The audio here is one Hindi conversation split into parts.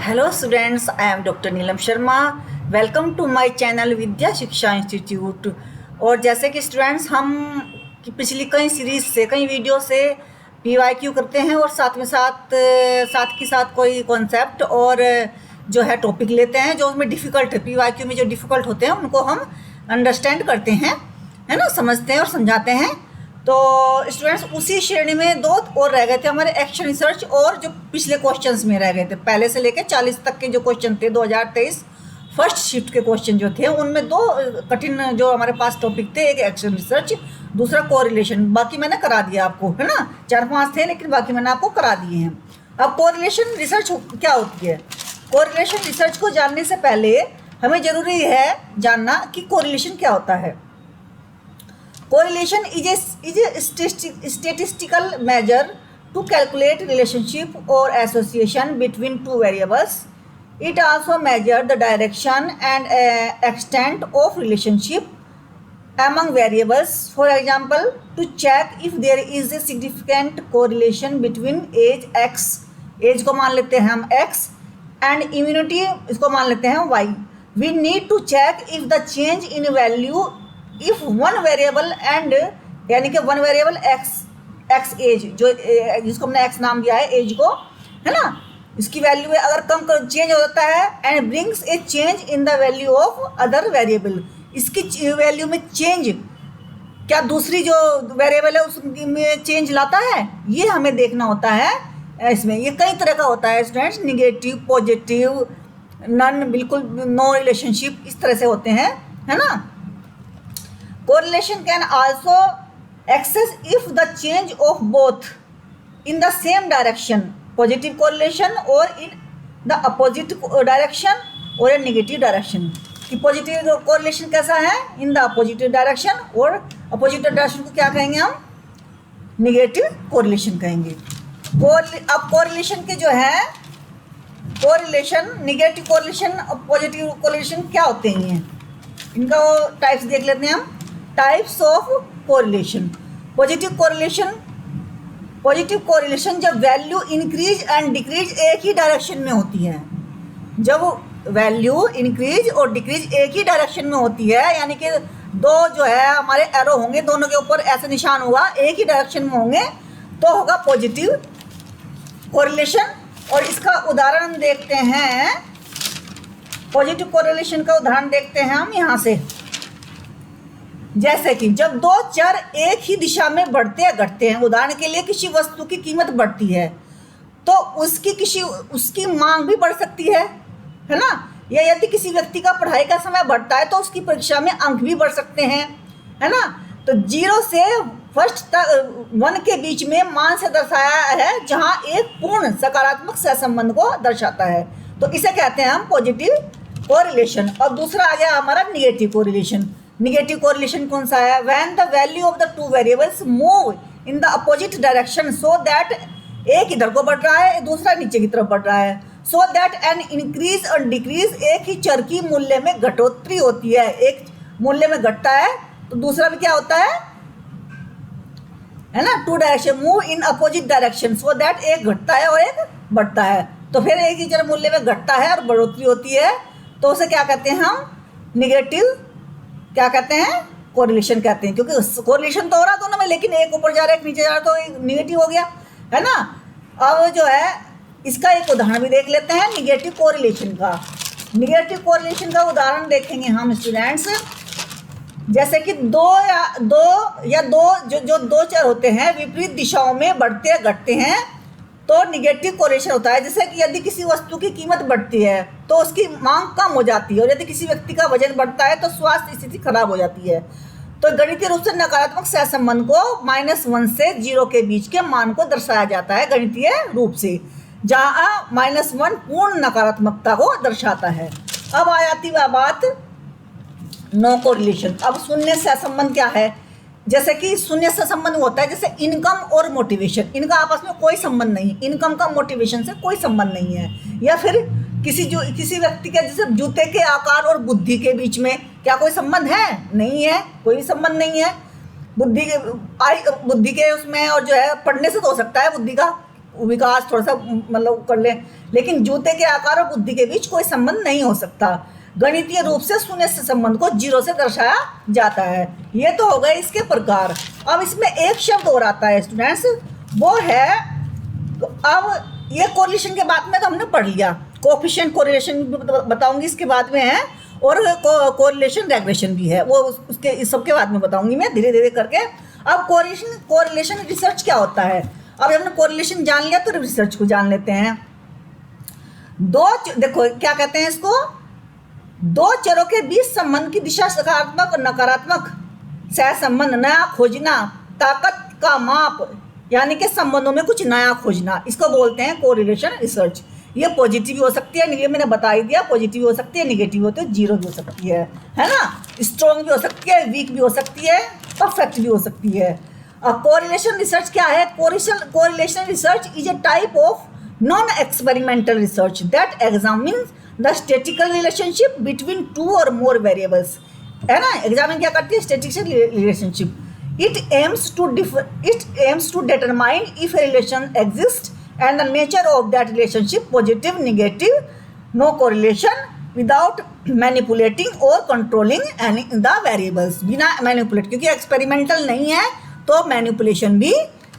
Hello students, I am doctor Neelam Sharma. Welcome to my channel Vidya Shiksha institute. और जैसे कि स्टूडेंट्स हम पिछली कई सीरीज से कई वीडियो से पीवाईक्यू करते हैं और साथ में साथ कोई कॉन्सेप्ट और जो है टॉपिक लेते हैं जो उसमें डिफ़िकल्ट है। पीवाईक्यू में जो डिफ़िकल्ट होते हैं उनको हम अंडरस्टैंड करते हैं, है ना, समझते हैं और समझाते हैं। तो स्टूडेंट्स उसी श्रेणी में दो और रह गए थे हमारे एक्शन रिसर्च और जो पिछले क्वेश्चंस में रह गए थे। पहले से लेकर 40 तक के जो क्वेश्चन थे 2023 फर्स्ट शिफ्ट के क्वेश्चन जो थे उनमें दो कठिन जो हमारे पास टॉपिक थे, एक एक्शन रिसर्च, दूसरा कोरिलेशन। बाकी मैंने करा दिया आपको, है ना, 4-5 थे लेकिन बाकी मैंने आपको करा दिए हैं। अब कोरिलेशन रिसर्च क्या होती है? कोरिलेशन रिसर्च को जानने से पहले हमें ज़रूरी है जानना कि कोरिलेशन क्या होता है। Correlation is a statistical measure to calculate relationship or association between two variables. It also measures the direction and extent of relationship among variables. For example, to check if there is a significant correlation between age x, age को मान लेते हैं हम x, and immunity इसको मान लेते हैं y. We need to check if the change in value if one variable and यानी कि वन वेरिएबल एक्स एज जो जिसको हमने एक्स नाम दिया है एज को, है ना, इसकी वैल्यू है अगर कम चेंज हो जाता है and brings A change in the value of other variable, इसकी वैल्यू में चेंज क्या दूसरी जो वेरिएबल है उसमें चेंज लाता है, ये हमें देखना होता है। इसमें ये कई तरह का होता है स्टूडेंट्स, निगेटिव, पॉजिटिव, नन, बिल्कुल नो रिलेशनशिप, इस तरह से होते हैं, है ना। Correlation can also exist if the change of both in the same direction, positive correlation or in the opposite direction or a negative direction. कि पॉजिटिव कोरिलेशन कैसा है? इन द अपोजिटिव डायरेक्शन, और अपोजिट डायरेक्शन को क्या कहेंगे हम? निगेटिव कोरिलेशन कहेंगे। अब कोरिलेशन के जो है कोरिलेशन, निगेटिव कोरिलेशन और पॉजिटिव कोरिलेशन क्या होते हैं, इनका वो टाइप्स देख लेते हैं हम। Types of correlation. Positive correlation जब वैल्यू इंक्रीज एंड डिक्रीज एक ही डायरेक्शन में होती है। जब वैल्यू इंक्रीज और डिक्रीज एक ही डायरेक्शन में होती है, यानी कि दो जो है हमारे एरो होंगे, दोनों के ऊपर ऐसे निशान होगा, एक ही डायरेक्शन में होंगे, तो होगा पॉजिटिव कोरिलेशन। और इसका उदाहरण हम देखते हैं, पॉजिटिव कोरिलेशन का उदाहरण देखते हैं हम यहाँ से। जैसे कि जब दो चर एक ही दिशा में बढ़ते या घटते हैं, उदाहरण के लिए किसी वस्तु की कीमत बढ़ती है तो उसकी मांग भी बढ़ सकती है ना। या यदि किसी व्यक्ति का पढ़ाई का समय बढ़ता है तो उसकी परीक्षा में अंक भी बढ़ सकते हैं, है ना। तो 0 से फर्स्ट तक 1 के बीच में मान से दर्शाया है जहां एक पूर्ण सकारात्मक सहसंबंध को दर्शाता है, तो इसे कहते हैं हम पॉजिटिव कोरिलेशन। और दूसरा आ गया हमारा निगेटिव कोरिलेशन। निगेटिव कोरिलेशन कौन सा है? When the value of the two variables move in the opposite direction so that, एक इधर को बढ़ रहा है दूसरा नीचे की तरफ बढ़ रहा है, सो दैट एन इंक्रीज और डिक्रीज, एक ही चर की मूल्य में घटोतरी होती है। एक मूल्य में घटता है तो दूसरा भी क्या होता है ना, two direction move in opposite direction so that, एक घटता है और एक बढ़ता है। तो फिर एक ही चर मूल्य में घटता है और बढ़ोतरी होती है, तो उसे क्या कहते हैं हम? निगेटिव क्या कहते हैं? कोरिलेशन कहते हैं। क्योंकि कोरिलेशन तो हो रहा दोनों में, लेकिन एक ऊपर जा रहा है एक नीचे जा रहा है, तो एक निगेटिव हो गया, है ना। अब जो है इसका एक उदाहरण भी देख लेते हैं निगेटिव कोरिलेशन का। निगेटिव कोरिलेशन का उदाहरण देखेंगे हम स्टूडेंट्स, जैसे कि दो दो चर होते हैं विपरीत दिशाओं में बढ़ते घटते हैं, तो निगेटिव कोरिलेशन होता है। जैसे कि यदि किसी वस्तु की कीमत बढ़ती है तो उसकी मांग कम हो जाती है, और यदि किसी व्यक्ति का वजन बढ़ता है तो स्वास्थ्य स्थिति खराब हो जाती है। तो गणितीय रूप से नकारात्मक सहसंबंध को -1 से 0 के बीच के मान को दर्शाया जाता है गणितीय रूप से, जहाँ -1 पूर्ण नकारात्मकता को दर्शाता है। अब आ जाती है बात नो कोरिलेशन। अब शून्य सहसंबंध क्या है? जैसे कि शून्य सहसंबंध होता है जैसे इनकम और मोटिवेशन, इनका आपस में कोई संबंध नहीं, इनकम का मोटिवेशन से कोई संबंध नहीं है। या फिर किसी व्यक्ति के जैसे जूते के आकार और बुद्धि के बीच में क्या कोई संबंध है? नहीं है, कोई भी संबंध नहीं है। बुद्धि के उसमें और जो है पढ़ने से तो हो सकता है बुद्धि का विकास थोड़ा सा मतलब कर ले, लेकिन जूते के आकार और बुद्धि के बीच कोई संबंध नहीं हो सकता। गणितीय रूप से शून्य से संबंध को जीरो से दर्शाया जाता है। ये तो हो गए इसके प्रकार। अब इसमें एक शब्द और आता है स्टूडेंट्स, वो है, अब ये कोरिलेशन के बाद में तो हमने पढ़ लिया, कोएफिशिएंट कोरिलेशन बताऊंगी इसके बाद में है, और कोरिलेशन रेग्रेशन भी है, वो उसके इस सब के बाद में बताऊंगी मैं धीरे धीरे करके। अब कोरिलेशन रिसर्च क्या होता है, अब हमने कोरिलेशन जान लिया तो रिसर्च को जान लेते हैं। देखो क्या कहते हैं इसको, दो चरों के बीच संबंध की दिशा सकारात्मक और नकारात्मक सहसंबंध, नया खोजना, ताकत का माप, यानी कि संबंधों में कुछ नया खोजना, इसको बोलते हैं कोरिलेशन रिसर्च। ये पॉजिटिव भी हो सकती है, ये मैंने बता ही दिया, पॉजिटिव भी हो सकती है, निगेटिव होती है, जीरो भी हो सकती है ना, स्ट्रॉन्ग भी हो सकती है, वीक भी हो सकती है, परफेक्ट भी हो सकती है। अब कोरिलेशन रिसर्च क्या है, correlation research is a type of non experimental research that examines the statistical relationship between two और मोर वेरिएबल्स, है ना, एग्जामिन क्या करती है, statistical relationship. It aims to determine if a relation exists and the nature of that relationship, positive, negative, no correlation, without manipulating or controlling any the variables, बिना मैनिपुलेट, क्योंकि एक्सपेरिमेंटल नहीं है तो मैनिपुलेशन भी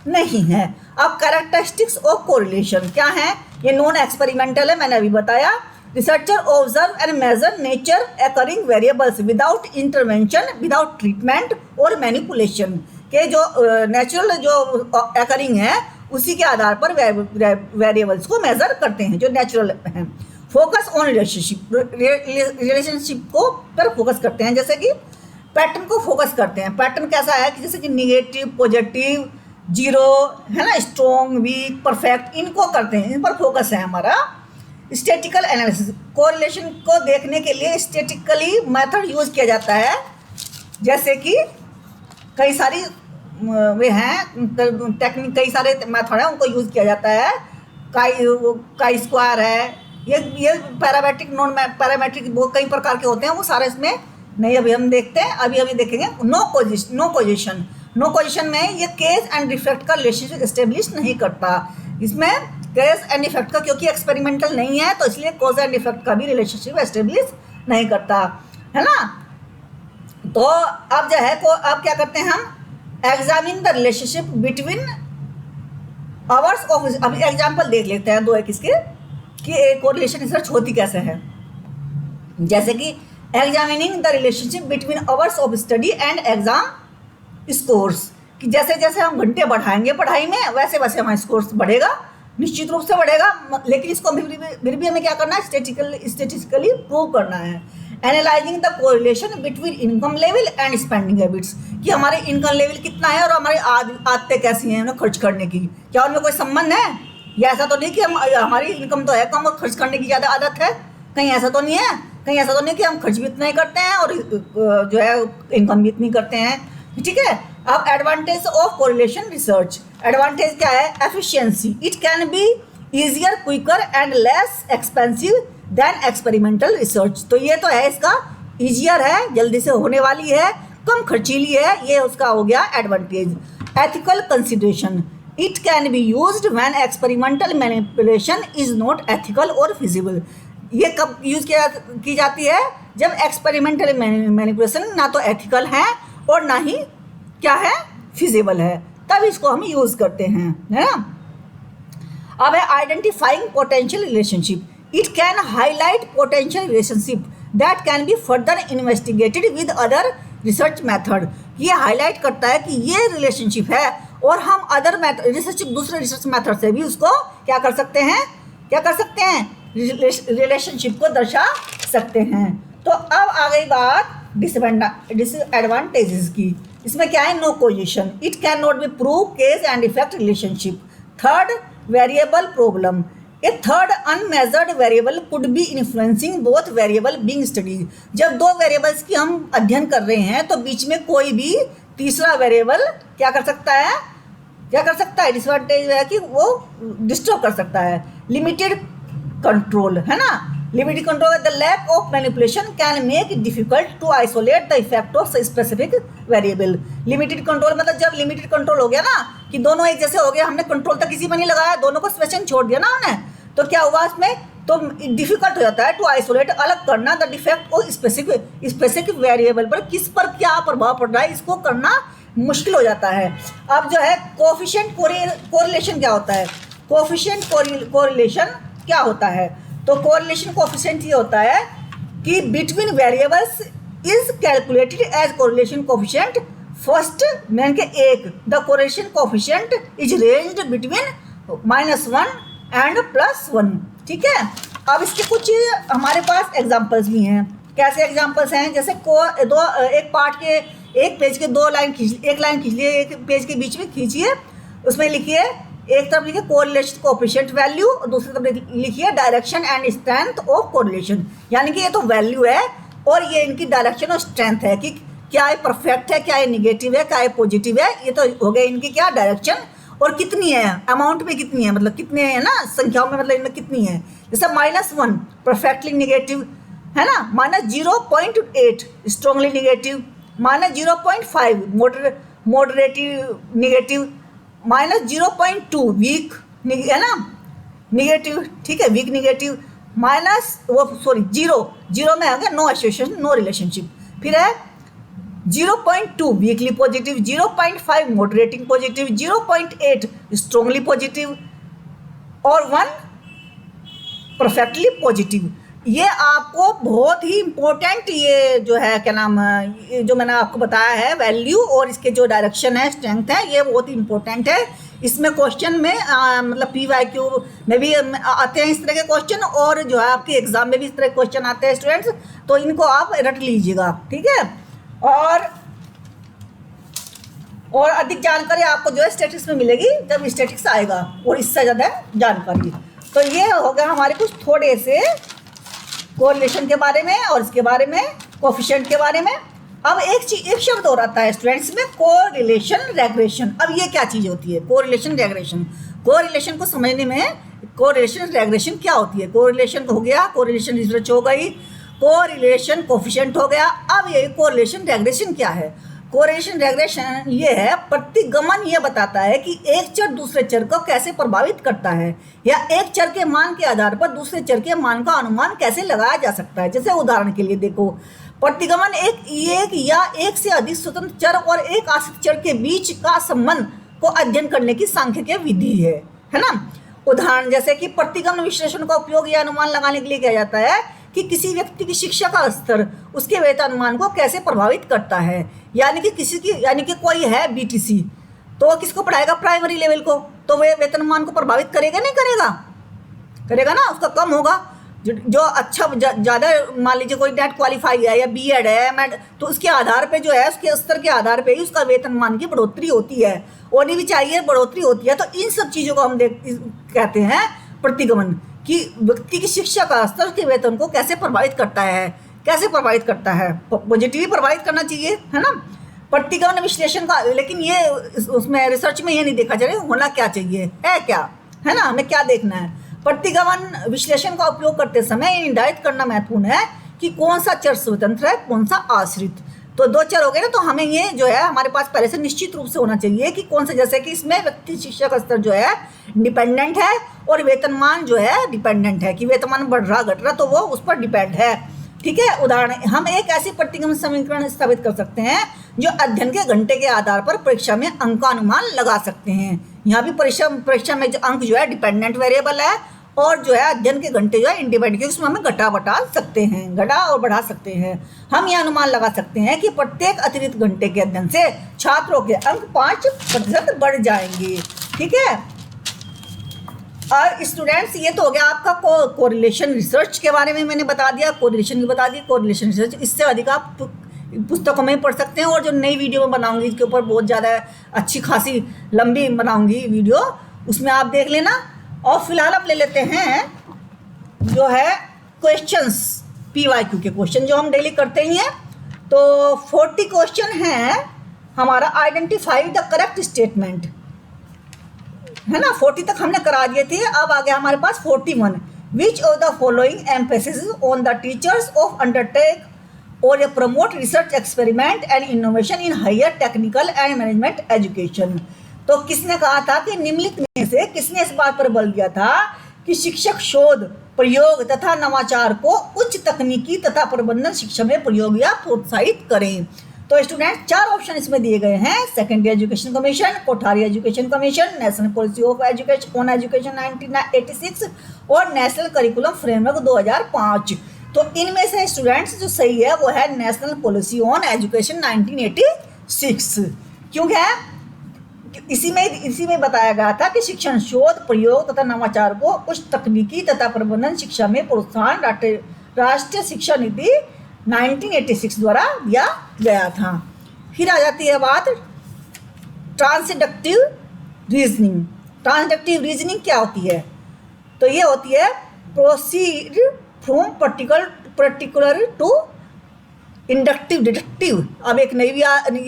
नहीं है। अब कैरेक्टरिस्टिक्स ऑफ कोरिलेशन क्या है, ये नॉन एक्सपेरिमेंटल है, मैंने अभी बताया। Researcher observe and measure nature occurring variables without intervention, without treatment और मैनिपुलेशन, के जो नेचुरल जो अकरिंग है उसी के आधार पर वेरिएबल्स को मेजर करते हैं जो नेचुरल हैं। फोकस ऑन रिलेशनशिप को पर फोकस करते हैं, जैसे कि पैटर्न को फोकस करते हैं। पैटर्न कैसा है कि जैसे कि निगेटिव, पॉजिटिव, जीरो, है ना, स्ट्रॉन्ग, वीक, परफेक्ट, इनको करते हैं, इन पर फोकस है हमारा। स्टैटिस्टिकल एनालिसिस, कोरिलेशन को देखने के लिए स्टैटिस्टिकली मेथड यूज़ किया जाता है, जैसे कि कई सारी वे हैं टेक्निक, कई सारे मेथड हैं, उनको यूज़ किया जाता है। काई स्क्वायर है, ये पैरामेट्रिक, नॉन पैरामेट्रिक, वो कई प्रकार के होते हैं, वो सारे इसमें नहीं अभी हम देखते हैं, अभी देखेंगे। नो पोजिशन में ये केस एंड इफेक्ट का रिलेशनशिप एस्टेब्लिश नहीं करता। इसमें केस एंड इफेक्ट का, क्योंकि एक्सपेरिमेंटल नहीं है तो इसलिए कॉज एंड इफेक्ट का भी रिलेशनशिप एस्टेब्लिश नहीं करता, है ना। तो अब जो है अब क्या करते हैं हम, examine the relationship between hours of, अभी एग्जाम्पल देख लेते हैं दो एक इसके कि कोरिलेशन रिसर्च होती कैसे है। जैसे कि examining the relationship between hours of study and exam scores, कि जैसे जैसे हम घंटे बढ़ाएंगे पढ़ाई में वैसे वैसे हमारा स्कोर्स बढ़ेगा, निश्चित रूप से बढ़ेगा, लेकिन इसको फिर भी हमें क्या करना है, स्टेटिस्टिकली प्रूव करना है। Analysing the correlation between income level and spending habits, कि हमारे इनकम लेवल कितना है और हमारी आदतें कैसी हैं खर्च करने की, क्या उनमें कोई संबंध है, या ऐसा तो नहीं कि हमारी इनकम तो है कम और खर्च करने की ज़्यादा आदत है, कहीं ऐसा तो नहीं है, कहीं ऐसा तो नहीं कि हम खर्च भी इतना ही करते हैं और जो है इनकम भी इतनी करते हैं, ठीक है। अब advantage of correlation research, advantage क्या है, efficiency, it can be easier, quicker and less expensive than experimental research. तो ये तो है इसका, ईजियर है, जल्दी से होने वाली है, कम खर्चीली है, ये उसका हो गया advantage. Ethical consideration, it can be used when experimental manipulation is not ethical और फिजिबल। ये कब यूज की जाती है, जब एक्सपेरिमेंटल मैनिपुलेशन ना तो एथिकल है और ना ही क्या है, फिजिबल है, तब इसको हम यूज करते हैं, है ना। अब है identifying potential relationship, it can highlight potential relationship that can be further investigated with other research method. ये हाईलाइट करता है कि ये रिलेशनशिप है और हम अदर दूसरे रिसर्च मेथड से भी उसको क्या कर सकते हैं, रिलेशनशिप को दर्शा सकते हैं। तो अब आ गई बात डिसएडवांटेजेस की। इसमें क्या है, no correlation, it can not be prove cause and effect relationship. Third, variable problem, a third unmeasured variable could be influencing both variable being studied. जब दो वेरिएबल्स की हम अध्ययन कर रहे हैं तो बीच में कोई भी तीसरा वेरिएबल क्या कर सकता है, डिसएडवांटेज है कि वो डिस्टर्ब कर सकता है। लिमिटेड कंट्रोल, है ना, limited control, the lack of manipulation can make it difficult to isolate the effect of specific variable. Limited control मतलब जब लिमिटेड कंट्रोल हो गया ना कि दोनों एक जैसे हो गए, हमने कंट्रोल तक किसी पर नहीं लगाया, दोनों को स्पेशल छोड़ दिया ना हमने, तो क्या हुआ इसमें, तो डिफिकल्ट हो जाता है टू आइसोलेट, अलग करना the defect of specific variable पर किस पर क्या प्रभाव पड़ रहा है, इसको करना मुश्किल हो जाता है। अब जो है कोफिशिएंट कोरिलेशन क्या होता है, कोफिशिएंट कोरिलेशन क्या होता है, तो कोरिलेशन कोफिशिएंट ये होता है कि between variables is calculated as correlation coefficient first मान के एक, the correlation coefficient is ranged between -1 and +1। ठीक है, अब इसके कुछ हमारे पास एग्जांपल्स भी हैं। कैसे एग्जांपल्स हैं, जैसे एक पार्ट के एक पेज के दो लाइन खींच, एक लाइन खींच लिए, एक पेज के बीच में खींचिए, उसमें लिखिए, एक तरफ लिखिए कोरिलेशन कोएफिशिएंट वैल्यू और दूसरी तरफ लिखिए direction and strength of correlation. यानी कि ये तो वैल्यू है और ये इनकी डायरेक्शन और स्ट्रेंथ है कि क्या ये परफेक्ट है, क्या ये निगेटिव है, क्या ये पॉजिटिव है। ये तो हो गए इनकी क्या डायरेक्शन और कितनी है, अमाउंट में कितनी है, मतलब कितने है ना, संख्याओं में मतलब इनमें कितनी है। जैसे -1 परफेक्टली निगेटिव है ना, -0.8 स्ट्रॉन्गली निगेटिव, -0.5 मॉडरेटिव निगेटिव, -0.2 वीक है ना निगेटिव, ठीक है, वीक निगेटिव, जीरो में आ गया नो एसोसिएशन नो रिलेशनशिप, फिर है 0.2 weekly positive, 0.5 moderating positive, 0.8 strongly positive और 1 परफेक्टली पॉजिटिव। ये आपको बहुत ही इम्पोर्टेंट, ये जो है क्या नाम, ये जो मैंने आपको बताया है वैल्यू और इसके जो डायरेक्शन है, स्ट्रेंथ है, ये बहुत ही इम्पोर्टेंट है। इसमें क्वेश्चन में मतलब PYQ में भी आते हैं इस तरह के क्वेश्चन, और जो है आपके एग्जाम में भी इस तरह के क्वेश्चन आते हैं स्टूडेंट्स, तो इनको आप रट लीजिएगा। ठीक है, और अधिक जानकारी आपको जो है स्टैटिस्टिक्स में मिलेगी जब स्टैटिस्टिक्स आएगा, और इससे ज़्यादा जानकारी। तो ये हो गया हमारे कुछ थोड़े से कोरिलेशन के बारे में और इसके बारे में, कोएफिशिएंट के बारे में। अब एक शब्द और आता है स्टूडेंट्स में, कोरिलेशन रेग्रेशन। अब ये क्या चीज़ होती है, कोरिलेशन रेग्रेशन। कोरिलेशन को समझने में कोरिलेशन रेग्रेशन क्या होती है, कोरिलेशन हो गया, कोरिलेशन रिसर्च हो गई, कोरिलेशन कोएफिशिएंट हो गया। अब ये कोरिलेशन रेग्रेशन क्या है, कोरिलेशन रेग्रेशन ये है, प्रतिगमन ये बताता है कि एक चर दूसरे चर को कैसे प्रभावित करता है, या एक चर के मान के आधार पर दूसरे चर के मान का अनुमान कैसे लगाया जा सकता है। जैसे उदाहरण के लिए देखो, प्रतिगमन एक या एक से अधिक स्वतंत्र चर और एक आश्रित चर के बीच का संबंध को अध्ययन करने की सांख्यिकीय विधि है ना। उदाहरण जैसे कि प्रतिगमन विश्लेषण का उपयोग यह अनुमान लगाने के लिए किया जाता है कि किसी व्यक्ति की शिक्षा का स्तर उसके वेतन को कैसे प्रभावित करता है। यानी कि कोई है BTC, तो वो किसको पढ़ाएगा, प्राइमरी लेवल को, तो वे वेतनमान को प्रभावित करेगा नहीं करेगा ना, उसका कम होगा। जो अच्छा ज़्यादा मान लीजिए कोई नेट क्वालिफाई है या B.Ed है, MAD, तो उसके आधार पे जो है, उसके स्तर के आधार पे ही उसका वेतनमान की बढ़ोतरी होती है, होनी भी चाहिए, बढ़ोतरी होती है। तो इन सब चीज़ों को हम कहते हैं प्रतिगमन, कि व्यक्ति की शिक्षा का स्तर उसके वेतन को कैसे प्रभावित करता है, पॉजिटिवली प्रभावित करना चाहिए, है ना। प्रतिगमन विश्लेषण का, लेकिन ये उसमें रिसर्च में ये नहीं देखा जाए होना क्या चाहिए, है ना, हमें क्या देखना है। प्रतिगमन विश्लेषण का उपयोग करते समय ये निर्धारित करना महत्वपूर्ण है कि कौन सा चर स्वतंत्र है, कौन सा आश्रित। तो दो चर हो गए ना, तो हमें ये जो है हमारे पास पहले से निश्चित रूप से होना चाहिए कि कौन सा, जैसे कि इसमें व्यक्ति शिक्षा का स्तर जो है डिपेंडेंट है और वेतनमान जो है डिपेंडेंट है, कि वेतनमान बढ़ रहा घट रहा तो वो उस पर डिपेंड है। ठीक है, उदाहरण, हम एक ऐसी प्रतिगमन समीकरण स्थापित कर सकते हैं जो अध्ययन के घंटे के आधार पर परीक्षा में अंक का अनुमान लगा सकते हैं। यहाँ भी परीक्षा में जो अंक जो है डिपेंडेंट वेरिएबल है, और जो है अध्ययन के घंटे जो है इंडिपेंडेंट, उसमें हम घटा और बढ़ा सकते हैं। हम यह अनुमान लगा सकते हैं कि प्रत्येक अतिरिक्त घंटे के अध्ययन से छात्रों के अंक 5% बढ़ जाएंगे। ठीक है, और स्टूडेंट्स ये तो हो गया आपका कोरिलेशन रिसर्च के बारे में मैंने बता दिया, कोरिलेशन भी बता दी, कोरिलेशन रिसर्च। इससे अधिक आप पुस्तकों में पढ़ सकते हैं, और जो नई वीडियो में बनाऊंगी इसके ऊपर बहुत ज़्यादा अच्छी खासी लंबी बनाऊंगी वीडियो, उसमें आप देख लेना। और फिलहाल हम ले लेते हैं जो है क्वेश्चंस, PYQ के क्वेश्चन जो हम डेली करते ही हैं। तो 40 क्वेश्चन हैं हमारा, आइडेंटिफाई द करेक्ट स्टेटमेंट, है ना। 40 तक हमने करा दिए थे, अब आ गया हमारे पास 41 which of the following emphasis on the teachers of undertake और promote research experiment and innovation in higher technical and management education. तो किसने कहा था कि निम्नलिखित में से किसने इस बात पर बल दिया था कि शिक्षक शोध, प्रयोग तथा नवाचार को उच्च तकनीकी तथा प्रबंधन शिक्षा में प्रयोग या प्रोत्साहित करें। तो स्टूडेंट 4 ऑप्शन इसमें दिए गए हैं, secondary education commission, Kothari education commission, national policy of education on education 1986 और नेशनल करिकुलम फ्रेमवर्क 2005। तो इनमें से स्टूडेंट्स जो सही है वो है नेशनल पॉलिसी ऑन एजुकेशन 1986। क्यों है? इसी में बताया गया था कि शिक्षण, शोध, प्रयोग तथा नवाचार को उच्च तकनीकी तथा प्रबंधन शिक्षा में प्रोत्साहन राष्ट्रीय शिक्षा नीति 1986 द्वारा दिया गया था। फिर आ जाती है बात ट्रांसडक्टिव रीजनिंग। ट्रांसडक्टिव रीजनिंग क्या होती है? तो ये होती है proceed from particular to inductive deductive. अब एक नई भी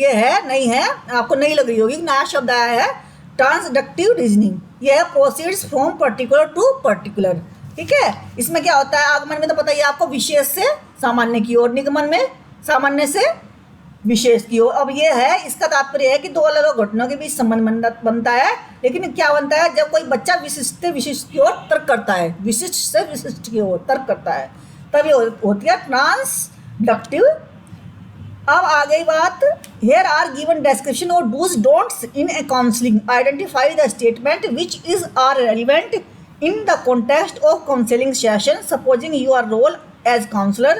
ये है, नई है, आपको नई लग रही होगी, नया शब्द आया है ट्रांसडक्टिव रीजनिंग। ये है proceeds from particular to particular. ठीक है, इसमें क्या होता है? आगमन में तो पता ही आपको विशेष से सामान्य की ओर, निगमन में सामान्य से विशेष की ओर। अब ये है, इसका तात्पर्य है कि दो अलग अलग घटनाओं के बीच संबंध बनता है। लेकिन क्या बनता है? जब कोई बच्चा विशिष्ट से विशिष्ट की ओर तर्क करता है, विशिष्ट से विशिष्ट की ओर तर्क करता है, तब ये होती है ट्रांसडक्टिव। अब आ गई बात, here are given description of do's don'ts in a counseling. Identify the statement which is are relevant in the context of counseling session. Supposing your role as counselor,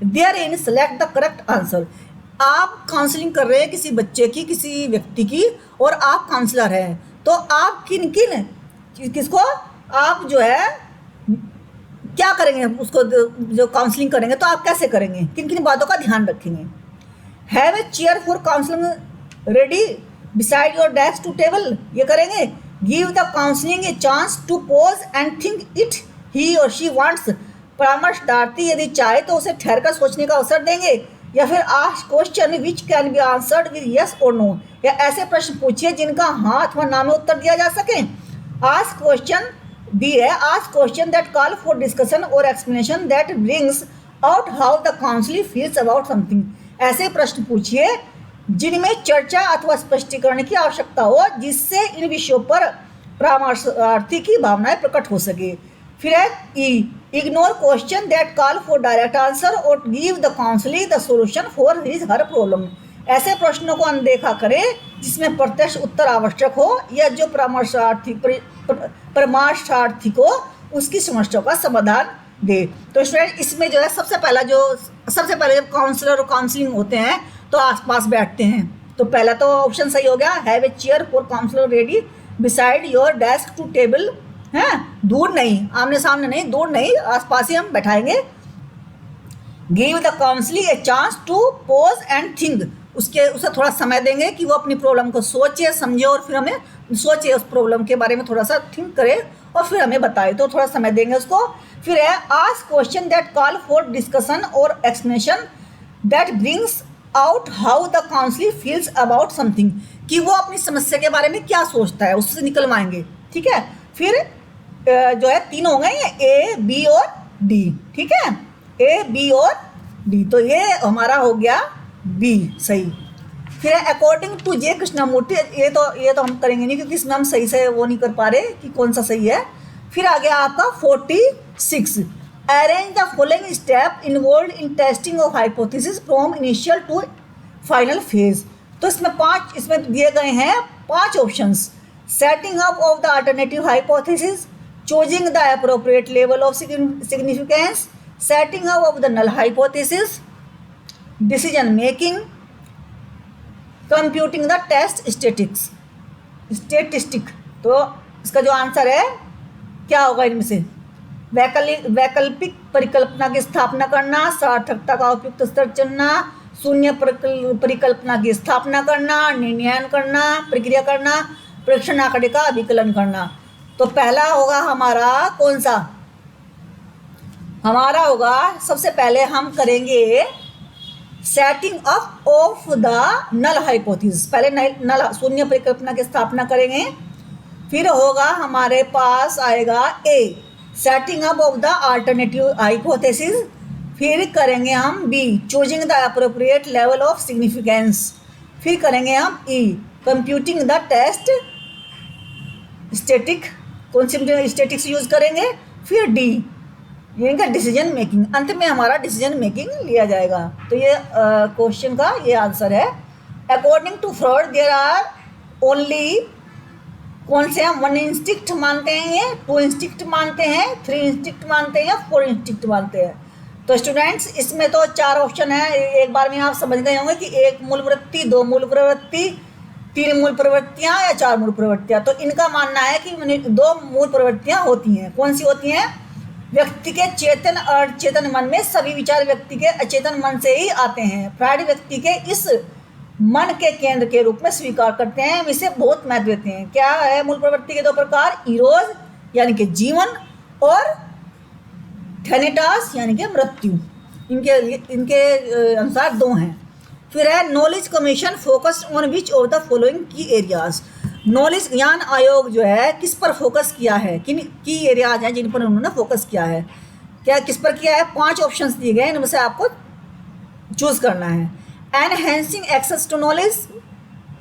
therein select the correct answer. आप काउंसलिंग कर रहे हैं किसी बच्चे की, किसी व्यक्ति की, और आप काउंसलर हैं, तो आप किसको आप जो है क्या करेंगे? उसको जो काउंसलिंग करेंगे तो आप कैसे करेंगे, किन किन बातों का ध्यान रखेंगे? Have a chair for counselling ready beside your desk to table, ये करेंगे। Give the counselling a chance to pause and think it he or she wants, परामर्शदार्थी यदि चाहे तो उसे ठहर कर सोचने का अवसर देंगे। या फिर ask question which can be answered with yes और नो, या ऐसे प्रश्न पूछिए जिनका हाँ अथवा ना में उत्तर दिया जा सके। आस्क क्वेश्चन बी है, ask question that call for discussion और explanation that brings out how the counsellor feels about something. ऐसे प्रश्न पूछिए जिनमें चर्चा अथवा स्पष्टीकरण की आवश्यकता हो, जिससे इन विषयों पर परामर्शार्थी की भावनाएं प्रकट हो सके। फिर है E, ignore question that call for direct answer और give the counsellor the solution for his her problem. ऐसे प्रश्नों को अनदेखा करें जिसमें प्रत्यक्ष उत्तर आवश्यक हो, या जो परामर्शार्थी को उसकी समस्या का समाधान दे। तो स्टूडेंट इसमें जो है सबसे पहले जब काउंसलर और काउंसलिंग होते हैं तो आसपास बैठते हैं। तो पहला तो ऑप्शन सही हो गया, have a chair for counsellor ready beside your desk to table. है, दूर नहीं, आमने सामने नहीं, दूर नहीं, आसपास ही हम बैठाएंगे। Give the counselling a chance to pause and think, उसे थोड़ा समय देंगे कि वो अपनी प्रॉब्लम को सोचे, समझे, और फिर हमें सोचे उस प्रॉब्लम के बारे में, थोड़ा सा थिंक करे और फिर हमें बताए, तो थोड़ा समय देंगे उसको। फिर है ask question that call for discussion और explanation that brings out how the counsellor feels about something, कि वो अपनी समस्या के बारे में क्या सोचता है, उससे निकलवाएंगे। ठीक है, फिर जो है 3 हो गए, ए, बी और डी। ठीक है, ए, बी और डी, तो ये हमारा हो गया बी सही। फिर अकॉर्डिंग टू जे कृष्णमूर्ति, ये तो हम करेंगे नहीं क्योंकि इसमें हम सही से वो नहीं कर पा रहे कि कौन सा सही है। फिर आ गया आपका 46, arrange the following step involve in testing of hypothesis from initial to final phase. तो इसमें दिए गए हैं 5 options. Setting up of the alternative hypothesis, choosing the appropriate level of significance, setting up of the null hypothesis, decision making, computing the test statistic। तो इसका जो आंसर है क्या होगा इनमें से? वैकल्पिक परिकल्पना की स्थापना करना, सार्थकता का उपयुक्त स्तर चुनना, शून्य परिकल्पना की स्थापना करना, निर्णयन करना, प्रक्रिया करना, परीक्षण आंकड़े का अभिकलन करना। तो पहला होगा हमारा कौन सा? हमारा होगा सबसे पहले हम करेंगे setting up of the null hypothesis, पहले नल शून्य परिकल्पना की स्थापना करेंगे। फिर होगा हमारे पास आएगा A, setting up of the alternative hypothesis, फिर करेंगे हम B, choosing the appropriate level of significance, फिर करेंगे हम E, computing the test static, कौन सी स्टैटिक्स यूज करेंगे, फिर डी ये इनका डिसीजन मेकिंग, अंत में हमारा डिसीजन मेकिंग लिया जाएगा। तो ये क्वेश्चन का ये आंसर है। According to Freud there are only, कौन से हम 1 इंस्टिक्ट मानते हैं, ये 2 इंस्टिक्ट मानते हैं, 3 इंस्टिक्ट मानते हैं या 4 इंस्टिक्ट मानते हैं। तो स्टूडेंट्स इसमें तो 4 ऑप्शन है, एक बार में आप समझ गए होंगे कि 1 मूल प्रवृत्ति, 2 मूल प्रवृत्ति, 3 मूल प्रवृत्तियाँ या 4 मूल प्रवृत्तियाँ। तो इनका मानना है कि 2 मूल प्रवृत्तियाँ होती हैं। कौन सी होती हैं? व्यक्ति के चेतन और चेतन मन में सभी विचार व्यक्ति के अचेतन मन से ही आते हैं। फ्रायड व्यक्ति के इस मन के केंद्र के रूप में स्वीकार करते हैं, इसे बहुत महत्व देते हैं। क्या है मूल प्रवृत्ति के 2 प्रकार? इरोज यानी कि जीवन, और थैनेटास यानी कि मृत्यु। इनके अनुसार 2 हैं। फिर है knowledge commission focused on which of the following की एरियाज। नॉलेज ज्ञान आयोग जो है किस पर फोकस किया है, किन की एरियाज हैं जिन पर उन्होंने फोकस किया है, क्या किस पर किया है? 5 ऑप्शंस दिए गए हैं, इनमें से आपको चूज करना है। Enhancing access to knowledge,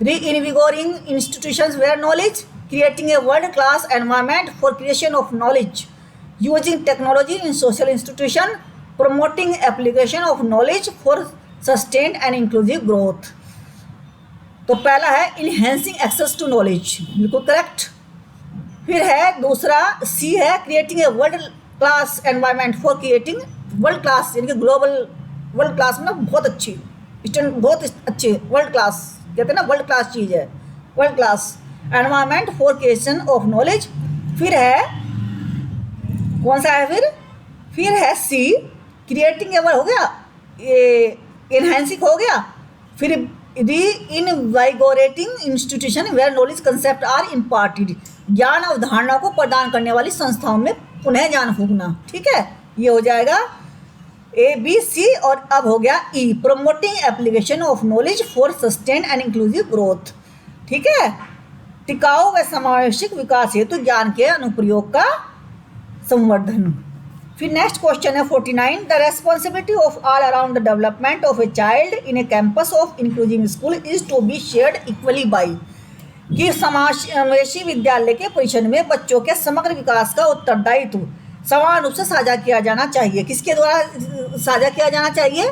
reinvigorating institutions where knowledge, creating a world class environment for creation of knowledge, using technology in social institution, promoting application of knowledge for sustained and inclusive growth. तो पहला है इनहेंसिंग एक्सेस टू नॉलेज, बिल्कुल करेक्ट। फिर है दूसरा सी है creating a world class environment for creating world class, यानी कि ग्लोबल वर्ल्ड क्लास में बहुत अच्छी बहुत अच्छी वर्ल्ड क्लास, कहते हैं ना वर्ल्ड क्लास चीज़ है, world class environment for creation of knowledge. फिर है कौन सा है? फिर है सी क्रिएटिंग ए वर्ल्ड, हो गया ये, इनहेंसिंग हो गया। फिर reinvigorating institution where knowledge concept are imparted, ज्ञान अवधारणा को प्रदान करने वाली संस्थाओं में पुनः ज्ञान फूंकना। ठीक है, ये हो जाएगा ए बी सी। और अब हो गया E, promoting application of knowledge for sustain and inclusive growth. ठीक है, टिकाऊ व समावेशिक विकास हेतु ज्ञान के अनुप्रयोग का संवर्धन। फिर नेक्स्ट क्वेश्चन है 49, the responsibility of all around the development of a child in a campus of inclusive school is to be shared equally by, कि समावेशी विद्यालय के परिसर में बच्चों के समग्र विकास का उत्तरदायित्व समान रूप से साझा किया जाना चाहिए। किसके द्वारा साझा किया जाना चाहिए?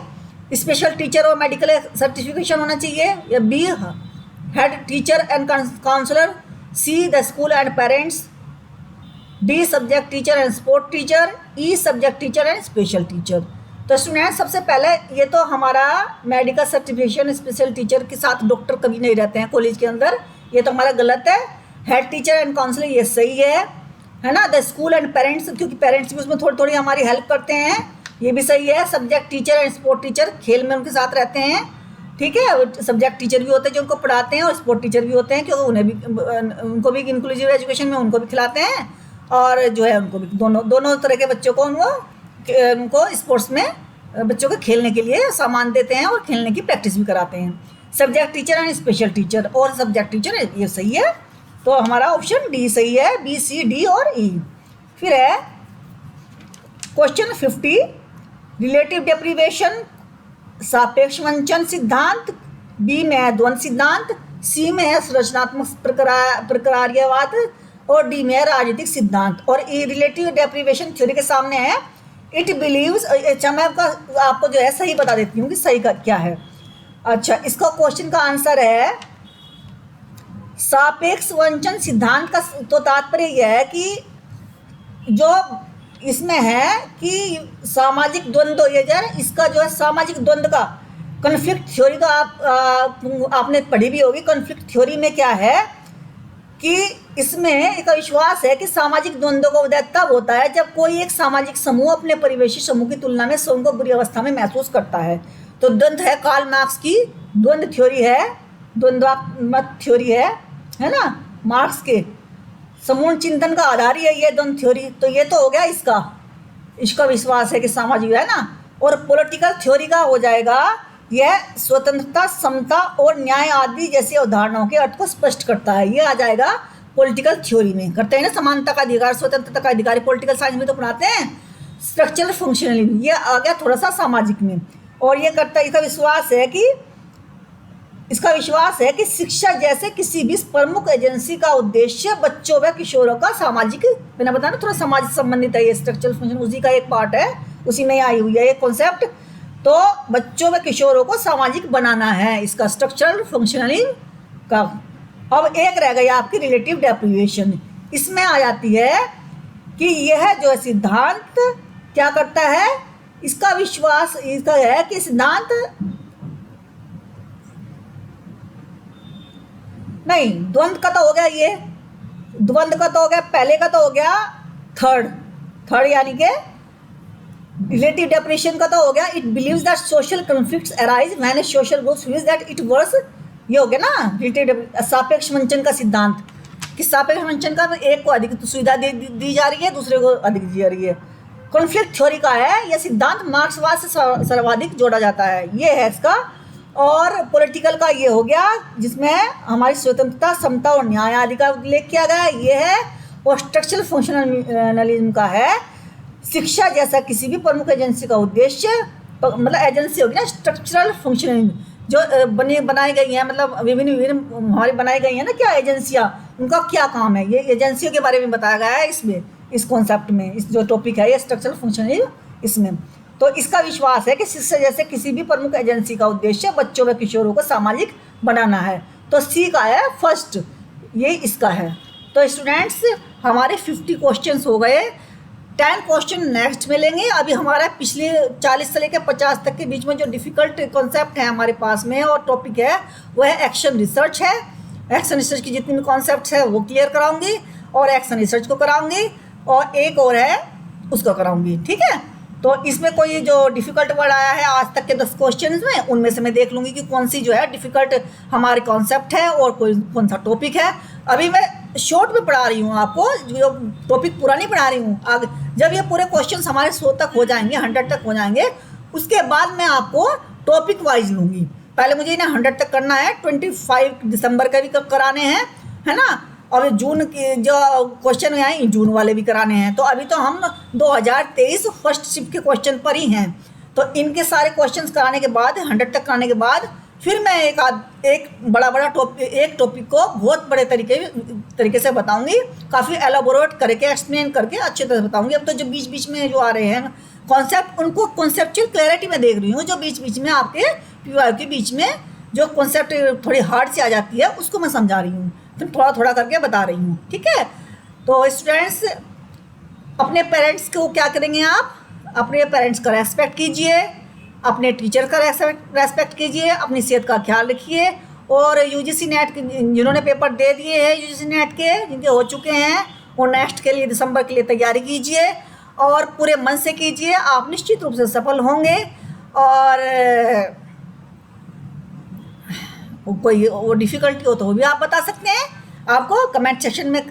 स्पेशल टीचर और मेडिकल सर्टिफिकेशन होना चाहिए, या B head teacher and counsellor, C the school and parents, D subject teacher and sport teacher, E subject teacher and special teacher. तो स्टूडेंट सबसे पहले ये तो हमारा मेडिकल सर्टिफिकेशन स्पेशल टीचर के साथ डॉक्टर कभी नहीं रहते हैं कॉलेज के अंदर, ये तो हमारा गलत है। हेड टीचर एंड काउंसलर ये सही है ना। द स्कूल एंड पेरेंट्स, क्योंकि पेरेंट्स भी उसमें थोड़ी थोड़ी हमारी हेल्प करते हैं, ये भी सही है। Subject teacher and sport teacher खेल में उनके साथ रहते हैं। ठीक है, सब्जेक्ट टीचर भी होते हैं जो उनको पढ़ाते हैं, और स्पोर्ट टीचर भी होते हैं क्योंकि उनको भी इंक्लूसिव एजुकेशन में उनको भी खिलाते हैं, और जो है उनको भी दोनों तरह के बच्चों को उनको स्पोर्ट्स में बच्चों को खेलने के लिए सामान देते हैं और खेलने की प्रैक्टिस भी कराते हैं। Subject teacher and special teacher और सब्जेक्ट टीचर, ये सही है। तो हमारा ऑप्शन डी सही है, बी सी डी और ई। फिर है क्वेश्चन 50, रिलेटिव डेप्रीवेशन, सापेक्ष वंचन सिद्धांत, बी में है द्वंद्व सिद्धांत, सी में है संरचनात्मक प्रकार्यवाद, और डी में है राजनीतिक सिद्धांत। और ये रिलेटिव डेप्रीवेशन थ्योरी के सामने है इट बिलीव्स। अच्छा, मैं आपको जो है सही बता देती हूँ कि सही का क्या है। अच्छा, इसका क्वेश्चन का आंसर है सापेक्ष वंचन सिद्धांत का। तो तात्पर्य यह है कि जो इसमें है कि सामाजिक द्वंद्व, ये जो है इसका जो है सामाजिक द्वंद्व का कॉन्फ्लिक्ट थ्योरी का आपने पढ़ी भी होगी। कॉन्फ्लिक्ट थ्योरी में क्या है कि इसमें एक विश्वास है कि सामाजिक द्वंद्व का उदय तब होता है जब कोई एक सामाजिक समूह अपने परिवेशी समूह की तुलना में स्वयं को बुरी अवस्था में महसूस करता है। तो द्वंद्व है कार्ल मार्क्स की द्वंद्व थ्योरी है, द्वंद्वात्मक थ्योरी है ना, मार्क्स के समूह चिंतन का आधार ही है ये द्वंद्व थ्योरी। तो ये तो हो गया इसका विश्वास है कि सामाजिक है ना। और पॉलिटिकल थ्योरी का हो जाएगा यह स्वतंत्रता, समता और न्याय आदि जैसी अवधारणाओं के अर्थ को स्पष्ट करता है। ये आ जाएगा पॉलिटिकल थ्योरी में करते हैं ना, समानता का अधिकार, स्वतंत्रता का अधिकार, पॉलिटिकल साइंस में तो पढ़ाते हैं। स्ट्रक्चरल फंक्शनलिज्म ये आ गया थोड़ा सा सामाजिक में। और ये करता, इसका विश्वास है कि शिक्षा जैसे किसी भी प्रमुख एजेंसी का उद्देश्य बच्चों व किशोरों का सामाजिक, मैंने बताया ना थोड़ा समाज से संबंधित है ये स्ट्रक्चरल फंक्शन, उसी का एक पार्ट है, उसी में आई हुई है ये कॉन्सेप्ट। तो बच्चों व किशोरों को सामाजिक बनाना है इसका स्ट्रक्चरल फंक्शनलिज्म का। अब एक रह गई आपकी रिलेटिव डेप्रिवेशन। इसमें आ जाती है कि यह जो सिद्धांत क्या करता है, इसका विश्वास इसका है कि सिद्धांत नहीं, द्वंद्व का तो हो गया, ये द्वंद्व का तो हो गया, पहले का तो हो गया थर्ड यानी कि रिलेटिव डेप्रिवेशन का तो हो गया। It believes that social conflicts arise when A social group feels that it worse, ये हो गया ना रिलेटिव सापेक्ष वंचन का सिद्धांत, कि सापेक्ष वंचन का एक को अधिक सुविधा दी जा रही है, दूसरे को अधिक दी जा रही है। कॉन्फ्लिक्ट थ्योरी का है यह सिद्धांत, मार्क्सवाद से सर्वाधिक जोड़ा जाता है, ये है इसका। और पॉलिटिकल का ये हो गया जिसमें हमारी स्वतंत्रता, समता और न्याय आदि का उल्लेख किया गया, ये है। और स्ट्रक्चरल फंक्शनलिज्म का है शिक्षा जैसा किसी भी प्रमुख एजेंसी का उद्देश्य, मतलब एजेंसी होगी ना स्ट्रक्चरल फंक्शनलिज्म, जो बनाई गई हैं, मतलब विभिन्न हमारी बनाई गई हैं ना क्या एजेंसियाँ, उनका क्या काम है, ये एजेंसियों के बारे में बताया गया है इसमें, इस कॉन्सेप्ट में, इस जो टॉपिक है ये स्ट्रक्चरल फंक्शनलिज्म इसमें। तो इसका विश्वास है कि शिक्षा जैसे किसी भी प्रमुख एजेंसी का उद्देश्य बच्चों व किशोरों को सामाजिक बनाना है। तो सी का है फर्स्ट, ये इसका है। तो स्टूडेंट्स हमारे 50 क्वेश्चंस हो गए, 10 क्वेश्चन नेक्स्ट में लेंगे। अभी हमारा पिछले 40 से लेकर 50 तक के बीच में जो डिफ़िकल्ट कॉन्सेप्ट है हमारे पास में और टॉपिक है वो है एक्शन रिसर्च है। एक्शन रिसर्च की जितनी भी कॉन्सेप्ट है वो क्लियर कराऊंगी और एक्शन रिसर्च को कराऊंगी, और एक और है उसको कराऊंगी, ठीक है। तो इसमें कोई जो डिफ़िकल्ट वर्ड आया है आज तक के 10 क्वेश्चन में, उनमें से मैं देख लूँगी कि कौन सी जो है डिफ़िकल्ट हमारे कॉन्सेप्ट है और कौन सा टॉपिक है। अभी मैं शॉर्ट में पढ़ा रही हूँ आपको, जो टॉपिक पूरा नहीं पढ़ा रही हूँ। आगे जब ये पूरे क्वेश्चन हमारे 100 तक हो जाएंगे, 100 तक हो जाएंगे, उसके बाद मैं आपको टॉपिक वाइज लूँगी। पहले मुझे इन्हें 100 तक करना है, 25 दिसंबर का भी कराने हैं, है ना। और जून के जो क्वेश्चन हैं जून वाले भी कराने हैं। तो अभी तो हम 2023 फर्स्ट शिफ्ट के क्वेश्चन पर ही हैं। तो इनके सारे क्वेश्चंस कराने के बाद 100 तक कराने के बाद फिर मैं एक बड़ा टॉपिक को बहुत बड़े तरीके से बताऊंगी, काफ़ी एलाबोरेट करके एक्सप्लेन करके अच्छे तरह से बताऊंगी। अब तो जो बीच बीच में जो आ रहे हैं कॉन्सेप्ट, उनको कॉन्सेप्चुअल क्लैरिटी में देख रही हूँ, जो बीच बीच में आपके पीवाई के बीच में जो कॉन्सेप्ट थोड़ी हार्ड से आ जाती है उसको मैं समझा रही हूँ, फिर थोड़ा थोड़ा करके बता रही हूँ, ठीक है। तो स्टूडेंट्स अपने पेरेंट्स को क्या करेंगे, आप अपने पेरेंट्स का रेस्पेक्ट कीजिए, अपने टीचर का रेस्पेक्ट कीजिए, अपनी सेहत का ख्याल रखिए। और यूजीसी नेट जिन्होंने पेपर दे दिए हैं यूजीसी नेट के, जिनके हो चुके हैं, और नेक्स्ट के लिए दिसंबर के लिए तैयारी कीजिए और पूरे मन से कीजिए, आप निश्चित रूप से सफल होंगे। और कोई वो डिफ़िकल्टी हो तो वो भी आप बता सकते हैं, आपको कमेंट सेक्शन में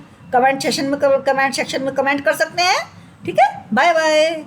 कमेंट कर सकते हैं, ठीक है। Bye bye.